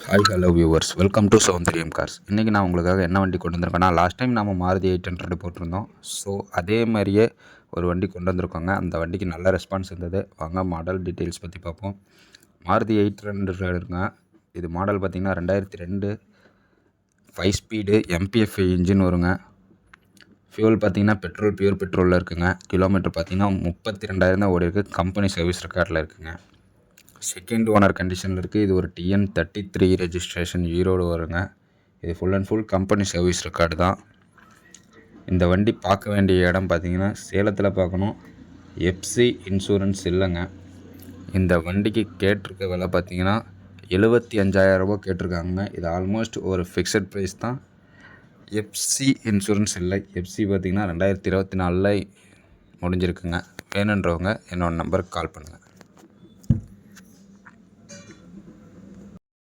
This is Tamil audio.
Hi hello viewers, welcome to Soundariyam cars. இன்றைக்கி நான் உங்களுக்காக என்ன வண்டி கொண்டு வந்திருக்கேன்னா, லாஸ்ட் டைம் நம்ம மாருதி 800 போட்டிருந்தோம். ஸோ அதே மாதிரியே ஒரு வண்டி கொண்டு வந்திருக்கோங்க. அந்த வண்டிக்கு நல்ல ரெஸ்பான்ஸ் இருந்தது. வாங்க மாடல் டீட்டெயில்ஸ் பற்றி பார்ப்போம். மாருதி 800 இருக்குங்க. இது மாடல் பார்த்திங்கன்னா 2002 5 ஸ்பீடு MPFI இன்ஜின் வருங்க. ஃபியூல் பார்த்திங்கன்னா பியூர் பெட்ரோலில் இருக்குங்க. கிலோமீட்டர் பார்த்திங்கன்னா 32,000 தான் ஓடி இருக்குது. கம்பெனி சர்வீஸ் ரெக்கார்டில் இருக்குங்க. செகண்ட் ஓனர் கண்டிஷனில் இருக்குது. இது ஒரு TN33 ரெஜிஸ்ட்ரேஷன் ஈரோடு வருங்க. இது full and full company service record தான். இந்த வண்டி பார்க்க வேண்டிய இடம் பார்த்திங்கன்னா சேலத்தில் பார்க்கணும். FC இன்சூரன்ஸ் இல்லைங்க. இந்த வண்டிக்கு கேட்டிருக்க விலை பார்த்திங்கன்னா 75,000 ரூபா கேட்டிருக்காங்க. இது ஆல்மோஸ்ட் ஒரு ஃபிக்ஸட் ப்ரைஸ் தான். FC இன்சூரன்ஸ் இல்லை. FC பார்த்திங்கன்னா 2024 முடிஞ்சிருக்குங்க. வேணுன்றவங்க என்னோடய நம்பருக்கு கால் பண்ணுங்கள்.